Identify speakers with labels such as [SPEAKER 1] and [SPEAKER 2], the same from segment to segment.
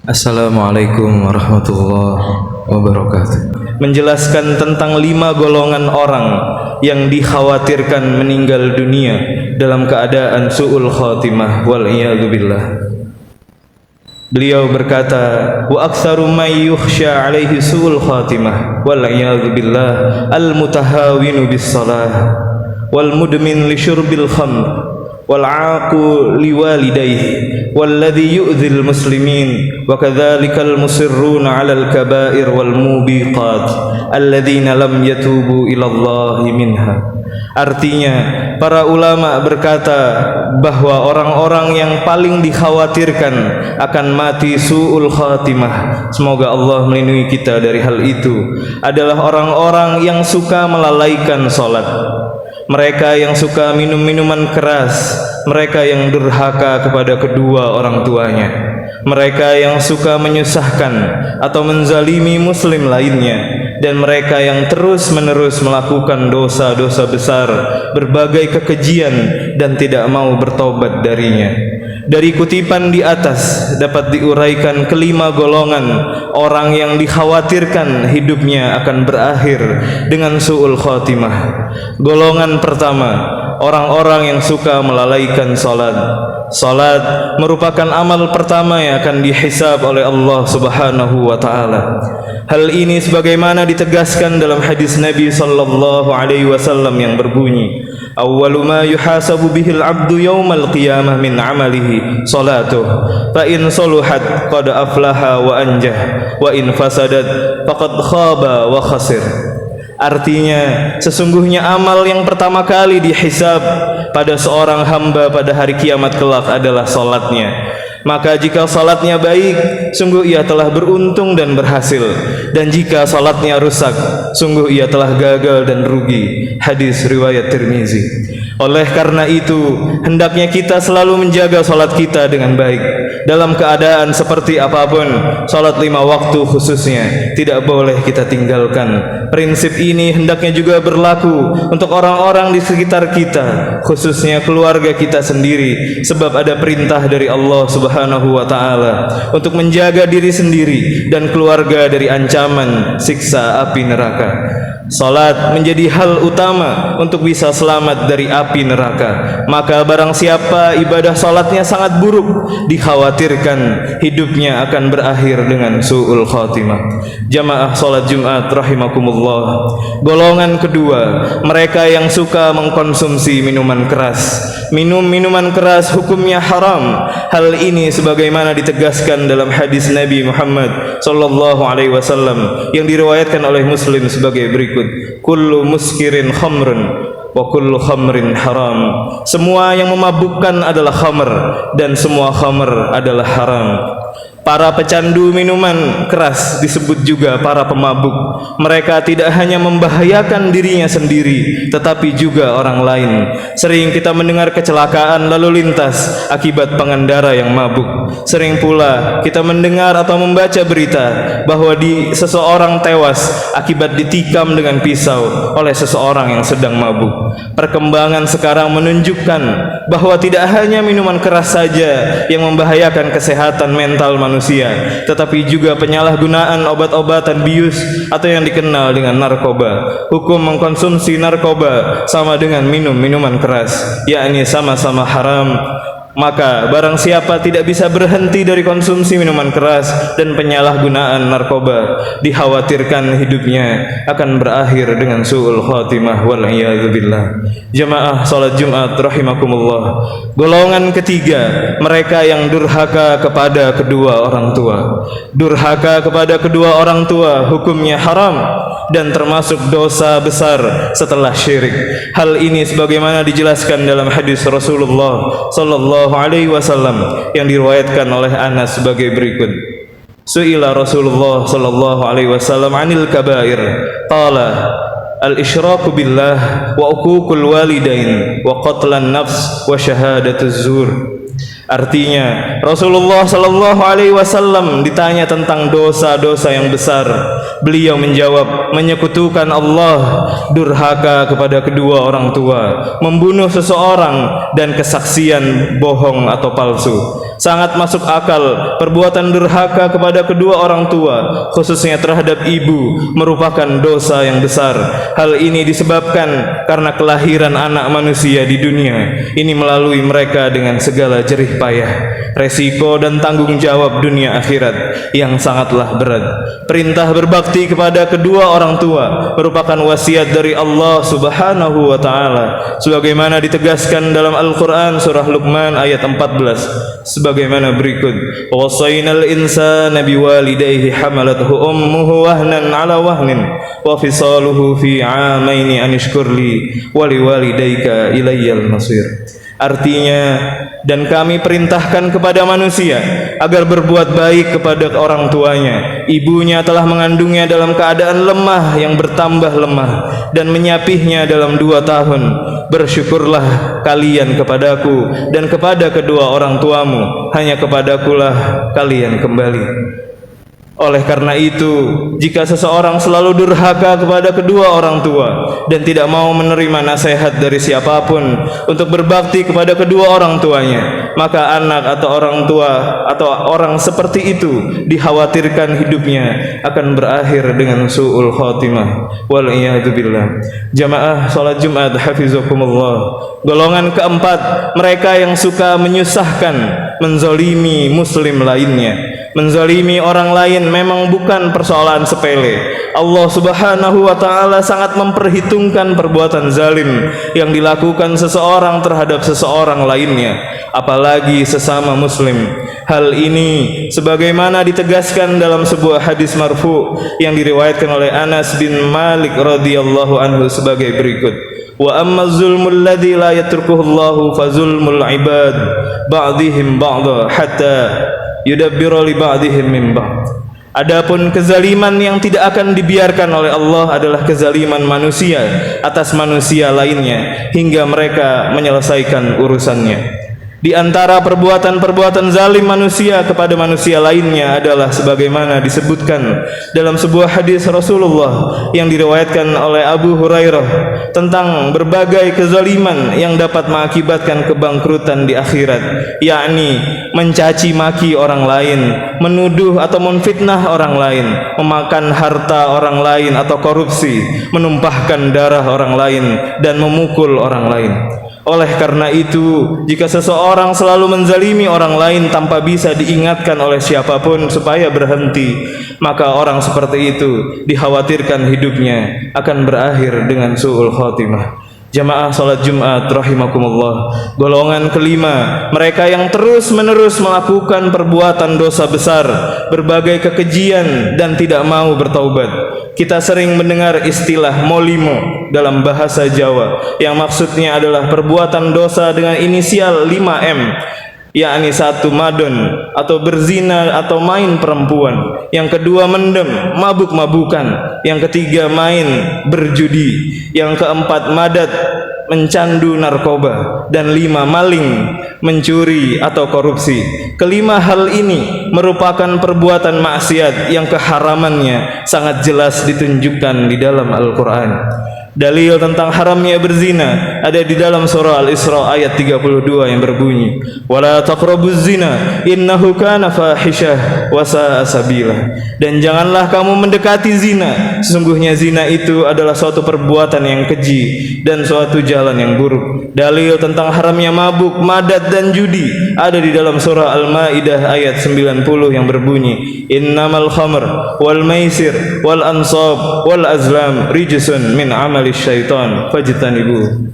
[SPEAKER 1] Assalamualaikum warahmatullahi wabarakatuh. Menjelaskan tentang 5 golongan orang yang dikhawatirkan meninggal dunia dalam keadaan su'ul khatimah wal iyadu billah. Beliau berkata, wa aktsaru may yukhsha alaihi su'ul khatimah wal iyadu billah al-mutahawinu bis salah wal mudmin li syurbil khamr wal aqu liwalidayhi walladhi yu'dzil muslimin wa kadzalikal musirruna 'alal kaba'ir wal mubiqat alladzina lam yatubu ila Allah minha. Artinya, para ulama berkata bahwa orang-orang yang paling dikhawatirkan akan mati su'ul khatimah, semoga Allah melindungi kita dari hal itu, adalah orang-orang yang suka melalaikan salat, mereka yang suka minum minuman keras, mereka yang durhaka kepada kedua orang tuanya, mereka yang suka menyusahkan atau menzalimi muslim lainnya, dan mereka yang terus-menerus melakukan dosa-dosa besar, berbagai kekejian, dan tidak mau bertobat darinya. Dari kutipan di atas dapat diuraikan kelima golongan orang yang dikhawatirkan hidupnya akan berakhir dengan su'ul khatimah. Golongan pertama, orang-orang yang suka melalaikan salat. Salat merupakan amal pertama yang akan dihisab oleh Allah Subhanahu wa taala. Hal ini sebagaimana ditegaskan dalam hadis Nabi sallallahu alaihi wasallam yang berbunyi, awwalu ma yuhasabu bihil abdu yaumal qiyamah min amalihi salatuh, fa in saluhat qad aflaha wa anjah, wa in fasadat faqad khaba wa khasir. Artinya, sesungguhnya amal yang pertama kali dihisab pada seorang hamba pada hari kiamat kelak adalah salatnya. Maka jika salatnya baik, sungguh ia telah beruntung dan berhasil, dan jika salatnya rusak, sungguh ia telah gagal dan rugi. Hadis riwayat Tirmizi. Oleh karena itu, hendaknya kita selalu menjaga salat kita dengan baik. Dalam keadaan seperti apapun, salat 5 waktu khususnya tidak boleh kita tinggalkan. Prinsip ini hendaknya juga berlaku untuk orang-orang di sekitar kita, khususnya keluarga kita sendiri, sebab ada perintah dari Allah Subhanahu wa taala untuk menjaga diri sendiri dan keluarga dari ancaman siksa api neraka. Salat menjadi hal utama untuk bisa selamat dari api neraka. Maka barang siapa ibadah salatnya sangat buruk, dikhawatirkan hidupnya akan berakhir dengan su'ul khatimah. Jamaah salat Jumat rahimakumullah. Golongan kedua, mereka yang suka mengkonsumsi minuman keras. Minum minuman keras hukumnya haram. Hal ini sebagaimana ditegaskan dalam hadis Nabi Muhammad sallallahu alaihi wasallam yang diriwayatkan oleh Muslim sebagai berikut: kullu muskirin khamrun wa kullu khamrin haram. Semua yang memabukkan adalah khamr, dan semua khamr adalah haram. Para pecandu minuman keras disebut juga para pemabuk. Mereka tidak hanya membahayakan dirinya sendiri, tetapi juga orang lain. Sering kita mendengar kecelakaan lalu lintas akibat pengendara yang mabuk. Sering pula kita mendengar atau membaca berita bahwa seseorang tewas akibat ditikam dengan pisau oleh seseorang yang sedang mabuk. Perkembangan sekarang menunjukkan bahwa tidak hanya minuman keras saja yang membahayakan kesehatan mental manusia, tetapi juga penyalahgunaan obat-obatan bius atau yang dikenal dengan narkoba. Hukum mengkonsumsi narkoba sama dengan minum minuman keras, yakni sama-sama haram. Maka barang siapa tidak bisa berhenti dari konsumsi minuman keras dan penyalahgunaan narkoba, dikhawatirkan hidupnya akan berakhir dengan su'ul khatimah wal iyadu billah. Jamaah salat Jumat rahimakumullah. Golongan ketiga, mereka yang durhaka kepada kedua orang tua. Durhaka kepada kedua orang tua hukumnya haram dan termasuk dosa besar setelah syirik. Hal ini sebagaimana dijelaskan dalam hadis Rasulullah sallallahu alaihi wasallam yang diriwayatkan oleh Anas sebagai berikut: Su'ila Rasulullah sallallahu alaihi wasallam 'anil kabair, qala al-isyraku billah wa uququl walidain wa qatlan nafs wa syahadatuz zur. Artinya, Rasulullah sallallahu alaihi wasallam ditanya tentang dosa-dosa yang besar. Beliau menjawab, menyekutukan Allah, durhaka kepada kedua orang tua, membunuh seseorang, dan kesaksian bohong atau palsu. Sangat masuk akal perbuatan durhaka kepada kedua orang tua, khususnya terhadap ibu, merupakan dosa yang besar. Hal ini disebabkan karena kelahiran anak manusia di dunia ini melalui mereka dengan segala jerih payah, resiko dan tanggung jawab dunia akhirat yang sangatlah berat. Perintah berbakti kepada kedua orang tua merupakan wasiat dari Allah Subhanahu wa taala sebagaimana ditegaskan dalam Al-Qur'an surah Luqman ayat 14 sebagaimana berikut: "Wasainal insana biwalidayhi hamalathu ummuhu wahnan 'ala wahnin wa fisaluhu fi 'amaini an ishkurli wa liwalidayka ilayyal masir." Artinya, dan kami perintahkan kepada manusia agar berbuat baik kepada orang tuanya. Ibunya telah mengandungnya dalam keadaan lemah yang bertambah lemah dan menyapihnya dalam 2 tahun. Bersyukurlah kalian kepadaku dan kepada kedua orang tuamu, hanya kepadakulah kalian kembali. Oleh karena itu, jika seseorang selalu durhaka kepada kedua orang tua dan tidak mau menerima nasihat dari siapapun untuk berbakti kepada kedua orang tuanya, maka anak atau orang tua atau orang seperti itu dikhawatirkan hidupnya akan berakhir dengan su'ul khatimah. Wal'iyadzubillah. Jamaah salat Jumat hafizakumullah. Golongan keempat, mereka yang suka menyusahkan, menzalimi muslim lainnya. Menzalimi orang lain memang bukan persoalan sepele. Allah Subhanahu wa taala sangat memperhitungkan perbuatan zalim yang dilakukan seseorang terhadap seseorang lainnya, apalagi sesama muslim. Hal ini sebagaimana ditegaskan dalam sebuah hadis marfu yang diriwayatkan oleh Anas bin Malik radhiyallahu anhu sebagai berikut: "Wa amma zulmul ladzi la yatrukuhu Allahu fa zulmul ibad ba'dihim ba'dha hatta yudabbiru li ba'dihim min ba'd." Adapun kezaliman yang tidak akan dibiarkan oleh Allah adalah kezaliman manusia atas manusia lainnya hingga mereka menyelesaikan urusannya. Di antara perbuatan-perbuatan zalim manusia kepada manusia lainnya adalah sebagaimana disebutkan dalam sebuah hadis Rasulullah yang diriwayatkan oleh Abu Hurairah tentang berbagai kezaliman yang dapat mengakibatkan kebangkrutan di akhirat, yakni mencaci maki orang lain, menuduh atau memfitnah orang lain, memakan harta orang lain atau korupsi, menumpahkan darah orang lain dan memukul orang lain. Oleh karena itu, jika seseorang selalu menzalimi orang lain tanpa bisa diingatkan oleh siapapun supaya berhenti, maka orang seperti itu dikhawatirkan hidupnya akan berakhir dengan su'ul khatimah. Jamaah salat Jumat rahimakumullah. Golongan kelima, mereka yang terus-menerus melakukan perbuatan dosa besar, berbagai kekejian dan tidak mau bertaubat. Kita sering mendengar istilah molimo dalam bahasa Jawa yang maksudnya adalah perbuatan dosa dengan inisial 5M, yakni 1 madon atau berzina atau main perempuan, yang kedua mendem, mabuk-mabukan, yang ketiga main berjudi, yang keempat madat, mencandu narkoba, dan 5 maling, mencuri atau korupsi. Kelima hal ini merupakan perbuatan maksiat yang keharamannya sangat jelas ditunjukkan di dalam Al-Quran. Dalil tentang haramnya berzina ada di dalam surah Al-Isra ayat 32 yang berbunyi: "Wala taqrabuz zina innahu kana fahisyah wa sa'a sabila." Dan janganlah kamu mendekati zina, sesungguhnya zina itu adalah suatu perbuatan yang keji dan suatu jalan yang buruk. Dalil tentang haramnya mabuk, madat dan judi ada di dalam surah Al-Maidah ayat 90 yang berbunyi: "Innamal khamr wal maisir wal ansab wal azlam rijsun min amali syaitan fajtanibu."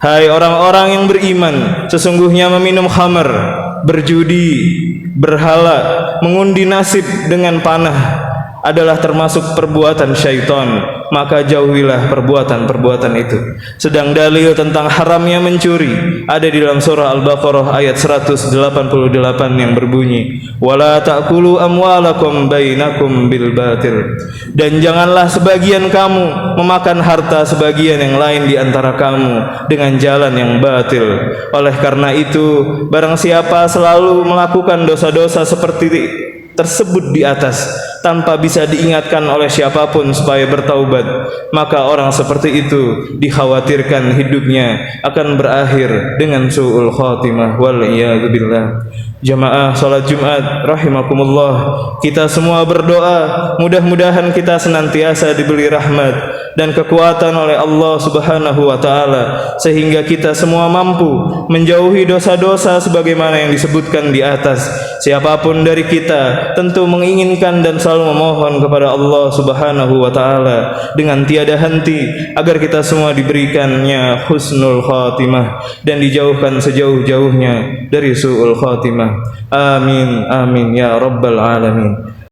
[SPEAKER 1] Hai orang-orang yang beriman, sesungguhnya meminum khamr, berjudi, berhala, mengundi nasib dengan panah adalah termasuk perbuatan syaitan, maka jauhilah perbuatan-perbuatan itu. Sedang dalil tentang haramnya mencuri ada di dalam surah Al-Baqarah ayat 188 yang berbunyi: "Wala ta'kulu amwalakum bainakum bil batil." Dan janganlah sebagian kamu memakan harta sebagian yang lain di antara kamu dengan jalan yang batil. Oleh karena itu, barang siapa selalu melakukan dosa-dosa seperti tersebut di atas tanpa bisa diingatkan oleh siapapun supaya bertaubat, maka orang seperti itu dikhawatirkan hidupnya akan berakhir dengan su'ul khatimah wal iyadzubillah. Jamaah salat Jumat rahimakumullah, kita semua berdoa mudah-mudahan kita senantiasa diberi rahmat dan kekuatan oleh Allah Subhanahu wa taala sehingga kita semua mampu menjauhi dosa-dosa sebagaimana yang disebutkan di atas. Siapapun dari kita tentu menginginkan dan selalu memohon kepada Allah Subhanahu wa taala dengan tiada henti agar kita semua diberikannya husnul khatimah dan dijauhkan sejauh-jauhnya dari su'ul khatimah. Amin amin ya rabbal alamin.